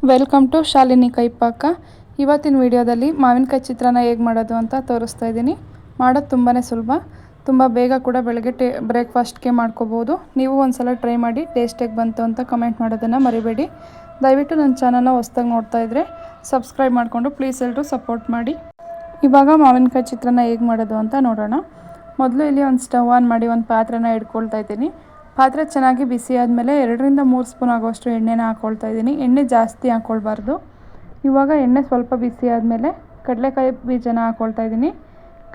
Welcome to Shalini ಕೈಪಾಕ. ಇವತ್ತಿನ ವಿಡಿಯೋದಲ್ಲಿ ಮಾವಿನಕಾಯಿ ಚಿತ್ರಾನ್ನ ಹೇಗೆ ಮಾಡೋದು ಅಂತ ತೋರಿಸ್ತಾ ಇದ್ದೀನಿ. ಮಾಡೋದು ತುಂಬಾ ಸುಲಭ, ತುಂಬ ಬೇಗ ಕೂಡ ಬೆಳಗ್ಗೆ ಬ್ರೇಕ್ಫಾಸ್ಟ್ಗೆ ಮಾಡ್ಕೋಬೋದು. ನೀವು ಒಂದ್ಸಲ ಟ್ರೈ ಮಾಡಿ ಟೇಸ್ಟಿಗೆ ಬಂತು ಅಂತ ಕಮೆಂಟ್ ಮಾಡೋದನ್ನು ಮರಿಬೇಡಿ. ದಯವಿಟ್ಟು ನನ್ನ ಚಾನಲ್ನ ಹೊಸ್ದಾಗಿ ನೋಡ್ತಾ ಇದ್ದರೆ ಸಬ್ಸ್ಕ್ರೈಬ್ ಮಾಡಿಕೊಂಡು ಪ್ಲೀಸ್ ಎಲ್ಲರೂ ಸಪೋರ್ಟ್ ಮಾಡಿ. ಇವಾಗ ಮಾವಿನಕಾಯಿ ಚಿತ್ರಾನ್ನ ಹೇಗೆ ಮಾಡೋದು ಅಂತ ನೋಡೋಣ. ಮೊದಲು ಇಲ್ಲಿ ಒಂದು ಸ್ಟವ್ ಆನ್ ಮಾಡಿ ಒಂದು ಪಾತ್ರೆನ ಇಟ್ಕೊಳ್ತಾ ಇದ್ದೀನಿ. ಪಾತ್ರೆ ಚೆನ್ನಾಗಿ ಬಿಸಿ ಆದಮೇಲೆ 2ರಿಂದ 3 ಸ್ಪೂನ್ ಆಗೋಷ್ಟು ಎಣ್ಣೆನ ಹಾಕ್ಕೊಳ್ತಾ ಇದ್ದೀನಿ. ಎಣ್ಣೆ ಜಾಸ್ತಿ ಹಾಕ್ಕೊಳ್ಬಾರ್ದು. ಇವಾಗ ಎಣ್ಣೆ ಸ್ವಲ್ಪ ಬಿಸಿ ಆದಮೇಲೆ ಕಡಲೆಕಾಯಿ ಬೀಜನ ಹಾಕ್ಕೊಳ್ತಾ ಇದ್ದೀನಿ.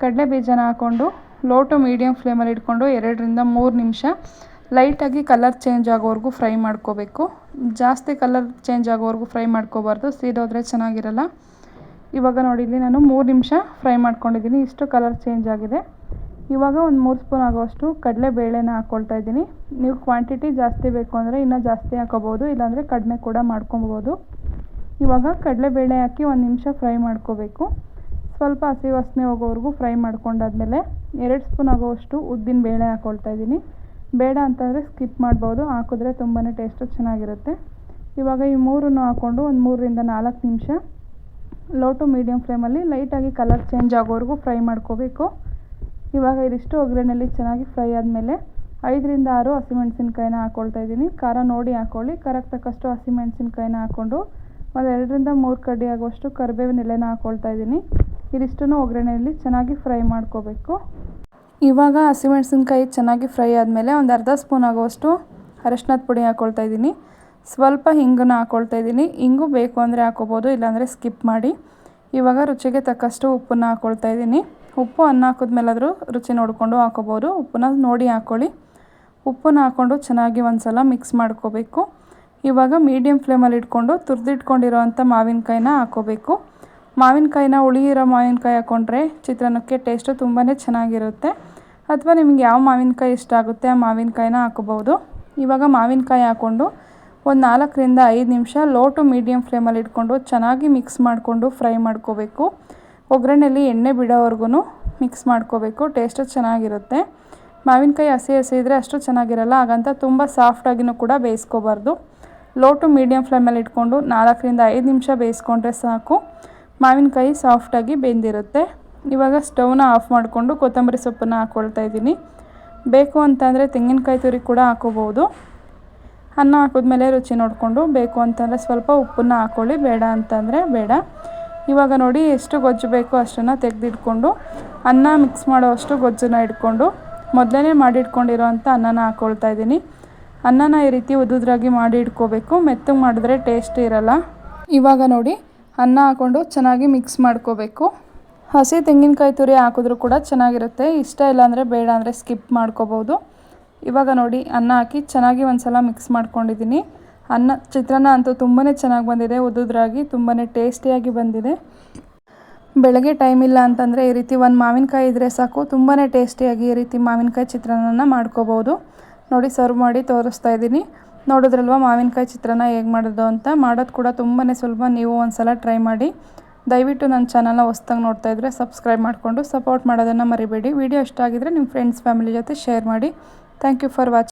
ಕಡಲೆ ಬೀಜನ ಹಾಕ್ಕೊಂಡು ಲೋ ಟು ಮೀಡಿಯಮ್ ಫ್ಲೇಮಲ್ಲಿ ಇಟ್ಕೊಂಡು 2ರಿಂದ 3 ನಿಮಿಷ ಲೈಟಾಗಿ ಕಲರ್ ಚೇಂಜ್ ಆಗೋವರೆಗೂ ಫ್ರೈ ಮಾಡ್ಕೋಬೇಕು. ಜಾಸ್ತಿ ಕಲರ್ ಚೇಂಜ್ ಆಗೋವರೆಗೂ ಫ್ರೈ ಮಾಡ್ಕೋಬಾರ್ದು, ಸೀದೋದ್ರೆ ಚೆನ್ನಾಗಿರಲ್ಲ. ಇವಾಗ ನೋಡಿ, ಇಲ್ಲಿ ನಾನು 3 ನಿಮಿಷ ಫ್ರೈ ಮಾಡ್ಕೊಂಡಿದ್ದೀನಿ. ಇಷ್ಟು ಕಲರ್ ಚೇಂಜ್ ಆಗಿದೆ. ಇವಾಗ ಒಂದು 3 ಸ್ಪೂನ್ ಆಗೋಷ್ಟು ಕಡಲೆಬೇಳೆನ ಹಾಕ್ಕೊಳ್ತಾ ಇದ್ದೀನಿ. ನೀವು ಕ್ವಾಂಟಿಟಿ ಜಾಸ್ತಿ ಬೇಕು ಅಂದರೆ ಇನ್ನೂ ಜಾಸ್ತಿ ಹಾಕೋಬೋದು, ಇಲ್ಲಾಂದರೆ ಕಡಿಮೆ ಕೂಡ ಮಾಡ್ಕೊಬೋದು. ಇವಾಗ ಕಡಲೆಬೇಳೆ ಹಾಕಿ 1 ನಿಮಿಷ ಫ್ರೈ ಮಾಡ್ಕೋಬೇಕು. ಸ್ವಲ್ಪ ಹಸಿ ವಾಸನೆ ಹೋಗೋವರೆಗೂ ಫ್ರೈ ಮಾಡ್ಕೊಂಡಾದ್ಮೇಲೆ 2 ಸ್ಪೂನ್ ಆಗೋಷ್ಟು ಉದ್ದಿನ ಬೇಳೆ ಹಾಕ್ಕೊಳ್ತಾ ಇದ್ದೀನಿ. ಬೇಡ ಅಂತಂದರೆ ಸ್ಕಿಪ್ ಮಾಡ್ಬೋದು, ಹಾಕಿದ್ರೆ ತುಂಬಾ ಟೇಸ್ಟು ಚೆನ್ನಾಗಿರುತ್ತೆ. ಇವಾಗ ಈ ಮೂರನ್ನು ಹಾಕ್ಕೊಂಡು ಒಂದು 3ರಿಂದ 4 ನಿಮಿಷ ಲೋ ಟು ಮೀಡಿಯಮ್ ಫ್ಲೇಮಲ್ಲಿ ಲೈಟಾಗಿ ಕಲರ್ ಚೇಂಜ್ ಆಗೋವರೆಗೂ ಫ್ರೈ ಮಾಡ್ಕೋಬೇಕು. ಇವಾಗ ಇದಿಷ್ಟು ಒಗ್ಗರಣೆಯಲ್ಲಿ ಚೆನ್ನಾಗಿ ಫ್ರೈ ಆದಮೇಲೆ 5ರಿಂದ 6 ಹಸಿಮೆಣಸಿನ್ಕಾಯಿನ ಹಾಕ್ಕೊಳ್ತಾ ಇದ್ದೀನಿ. ಖಾರ ನೋಡಿ ಹಾಕ್ಕೊಳ್ಳಿ. ಖಾರಕ್ಕೆ ತಕ್ಕಷ್ಟು ಹಸಿಮೆಣಸಿನ್ಕಾಯಿನ ಹಾಕ್ಕೊಂಡು ಒಂದು 2ರಿಂದ 3 ಕಡ್ಡಿ ಆಗುವಷ್ಟು ಕರಿಬೇವಿನ ಎಲೆನ ಹಾಕ್ಕೊಳ್ತಾ ಇದ್ದೀನಿ. ಇದಿಷ್ಟನ್ನು ಒಗ್ಗರಣೆಯಲ್ಲಿ ಚೆನ್ನಾಗಿ ಫ್ರೈ ಮಾಡ್ಕೋಬೇಕು. ಇವಾಗ ಹಸಿಮೆಣಸಿನ್ಕಾಯಿ ಚೆನ್ನಾಗಿ ಫ್ರೈ ಆದಮೇಲೆ ಒಂದು ಅರ್ಧ ಸ್ಪೂನ್ ಆಗುವಷ್ಟು ಅರಶಿನದ ಪುಡಿ ಹಾಕ್ಕೊಳ್ತಾ ಇದ್ದೀನಿ. ಸ್ವಲ್ಪ ಹಿಂಗನ್ನು ಹಾಕ್ಕೊಳ್ತಾ ಇದ್ದೀನಿ. ಹಿಂಗು ಬೇಕು ಅಂದರೆ ಹಾಕ್ಕೋಬೋದು, ಇಲ್ಲಾಂದರೆ ಸ್ಕಿಪ್ ಮಾಡಿ. ಇವಾಗ ರುಚಿಗೆ ತಕ್ಕಷ್ಟು ಉಪ್ಪನ್ನು ಹಾಕ್ಕೊಳ್ತಾ ಇದ್ದೀನಿ. ಉಪ್ಪು ಅನ್ನ ಹಾಕಿದ್ಮೇಲಾದರೂ ರುಚಿ ನೋಡಿಕೊಂಡು ಹಾಕೋಬೋದು. ಉಪ್ಪನ್ನ ನೋಡಿ ಹಾಕ್ಕೊಳ್ಳಿ. ಉಪ್ಪನ್ನ ಹಾಕ್ಕೊಂಡು ಚೆನ್ನಾಗಿ ಒಂದು ಸಲ ಮಿಕ್ಸ್ ಮಾಡ್ಕೋಬೇಕು. ಇವಾಗ ಮೀಡಿಯಮ್ ಫ್ಲೇಮಲ್ಲಿ ಇಟ್ಕೊಂಡು ತುರಿದಿಟ್ಕೊಂಡಿರೋವಂಥ ಮಾವಿನಕಾಯಿನ ಹಾಕ್ಕೋಬೇಕು. ಮಾವಿನಕಾಯಿನ ಹುಳಿಯಿರೋ ಮಾವಿನಕಾಯಿ ಹಾಕ್ಕೊಂಡ್ರೆ ಚಿತ್ರಾನ್ನಕ್ಕೆ ಟೇಸ್ಟು ತುಂಬಾ ಚೆನ್ನಾಗಿರುತ್ತೆ. ಅಥವಾ ನಿಮ್ಗೆ ಯಾವ ಮಾವಿನಕಾಯಿ ಇಷ್ಟ ಆಗುತ್ತೆ ಆ ಮಾವಿನಕಾಯಿನ ಹಾಕೋಬೋದು. ಇವಾಗ ಮಾವಿನಕಾಯಿ ಹಾಕ್ಕೊಂಡು ಒಂದು 4ರಿಂದ 5 ನಿಮಿಷ ಲೋ ಟು ಮೀಡಿಯಮ್ ಫ್ಲೇಮಲ್ಲಿ ಇಟ್ಕೊಂಡು ಚೆನ್ನಾಗಿ ಮಿಕ್ಸ್ ಮಾಡಿಕೊಂಡು ಫ್ರೈ ಮಾಡ್ಕೋಬೇಕು. ಒಗ್ಗರಣೆಯಲ್ಲಿ ಎಣ್ಣೆ ಬಿಡೋವರೆಗೂ ಮಿಕ್ಸ್ ಮಾಡ್ಕೋಬೇಕು. ಟೇಸ್ಟು ಚೆನ್ನಾಗಿರುತ್ತೆ. ಮಾವಿನಕಾಯಿ ಹಸಿ ಇದ್ದರೆ ಅಷ್ಟು ಚೆನ್ನಾಗಿರಲ್ಲ, ಹಾಗಂತ ತುಂಬ ಸಾಫ್ಟಾಗಿನೂ ಕೂಡ ಬೇಯಿಸ್ಕೋಬಾರ್ದು. ಲೋ ಟು ಮೀಡಿಯಮ್ ಫ್ಲೇಮಲ್ಲಿ ಇಟ್ಕೊಂಡು 4ರಿಂದ 5 ನಿಮಿಷ ಬೇಯಿಸ್ಕೊಂಡ್ರೆ ಸಾಕು. ಮಾವಿನಕಾಯಿ ಸಾಫ್ಟಾಗಿ ಬೆಂದಿರುತ್ತೆ. ಇವಾಗ ಸ್ಟವ್ನ ಆಫ್ ಮಾಡಿಕೊಂಡು ಕೊತ್ತಂಬರಿ ಸೊಪ್ಪನ್ನು ಹಾಕ್ಕೊಳ್ತಾ ಇದ್ದೀನಿ. ಬೇಕು ಅಂತಂದರೆ ತೆಂಗಿನಕಾಯಿ ತುರಿ ಕೂಡ ಹಾಕೋಬೋದು. ಅನ್ನ ಹಾಕಿದ್ಮೇಲೆ ರುಚಿ ನೋಡಿಕೊಂಡು ಬೇಕು ಅಂತಂದರೆ ಸ್ವಲ್ಪ ಉಪ್ಪನ್ನು ಹಾಕ್ಕೊಳ್ಳಿ, ಬೇಡ ಅಂತಂದರೆ ಬೇಡ. ಇವಾಗ ನೋಡಿ, ಎಷ್ಟು ಗೊಜ್ಜು ಬೇಕೋ ಅಷ್ಟನ್ನು ತೆಗೆದಿಟ್ಕೊಂಡು ಅನ್ನ ಮಿಕ್ಸ್ ಮಾಡೋವಷ್ಟು ಗೊಜ್ಜನ್ನು ಇಟ್ಕೊಂಡು ಮೊದಲೇ ಮಾಡಿಟ್ಕೊಂಡಿರೋವಂಥ ಅನ್ನನ ಹಾಕ್ಕೊಳ್ತಾ ಇದ್ದೀನಿ. ಅನ್ನನ ಈ ರೀತಿ ಉದುದ್ರಾಗಿ ಮಾಡಿ ಇಟ್ಕೋಬೇಕು, ಮೆತ್ತಗೆ ಮಾಡಿದ್ರೆ ಟೇಸ್ಟ್ ಇರಲ್ಲ. ಇವಾಗ ನೋಡಿ, ಅನ್ನ ಹಾಕ್ಕೊಂಡು ಚೆನ್ನಾಗಿ ಮಿಕ್ಸ್ ಮಾಡ್ಕೋಬೇಕು. ಹಸಿ ತೆಂಗಿನಕಾಯಿ ತುರಿ ಹಾಕಿದ್ರೂ ಕೂಡ ಚೆನ್ನಾಗಿರುತ್ತೆ. ಇಷ್ಟ ಇಲ್ಲ ಅಂದರೆ ಬೇಡ ಅಂದರೆ ಸ್ಕಿಪ್ ಮಾಡ್ಕೋಬೋದು. ಇವಾಗ ನೋಡಿ, ಅನ್ನ ಹಾಕಿ ಚೆನ್ನಾಗಿ ಒಂದು ಸಲ ಮಿಕ್ಸ್ ಮಾಡ್ಕೊಂಡಿದ್ದೀನಿ. ಚಿತ್ರಾನ್ನ ಅಂತೂ ತುಂಬಾ ಚೆನ್ನಾಗಿ ಬಂದಿದೆ. ಉದುದ್ರಾಗಿ ತುಂಬಾ ಟೇಸ್ಟಿಯಾಗಿ ಬಂದಿದೆ. ಬೆಳಗ್ಗೆ ಟೈಮ್ ಇಲ್ಲ ಅಂತಂದರೆ ಈ ರೀತಿ ಒಂದು ಮಾವಿನಕಾಯಿ ಇದ್ದರೆ ಸಾಕು, ತುಂಬಾ ಟೇಸ್ಟಿಯಾಗಿ ಈ ರೀತಿ ಮಾವಿನಕಾಯಿ ಚಿತ್ರಾನ್ನ ಮಾಡ್ಕೋಬೋದು. ನೋಡಿ, ಸರ್ವ್ ಮಾಡಿ ತೋರಿಸ್ತಾ ಇದ್ದೀನಿ. ನೋಡಿದ್ರಲ್ವ ಮಾವಿನಕಾಯಿ ಚಿತ್ರಾನ್ನ ಹೇಗೆ ಮಾಡೋದು ಅಂತ. ಮಾಡೋದು ಕೂಡ ತುಂಬಾ ಸುಲಭ. ನೀವು ಒಂದು ಸಲ ಟ್ರೈ ಮಾಡಿ. ದಯವಿಟ್ಟು ನನ್ನ ಚಾನಲ್ನ ಹೊಸ್ದಾಗಿ ನೋಡ್ತಾ ಇದ್ದರೆ ಸಬ್ಸ್ಕ್ರೈಬ್ ಮಾಡಿಕೊಂಡು ಸಪೋರ್ಟ್ ಮಾಡೋದನ್ನು ಮರಿಬೇಡಿ. ವಿಡಿಯೋ ಇಷ್ಟ ಆಗಿದ್ದರೆ ನಿಮ್ಮ ಫ್ರೆಂಡ್ಸ್ ಫ್ಯಾಮಿಲಿ ಜೊತೆ ಶೇರ್ ಮಾಡಿ. Thank you for watching.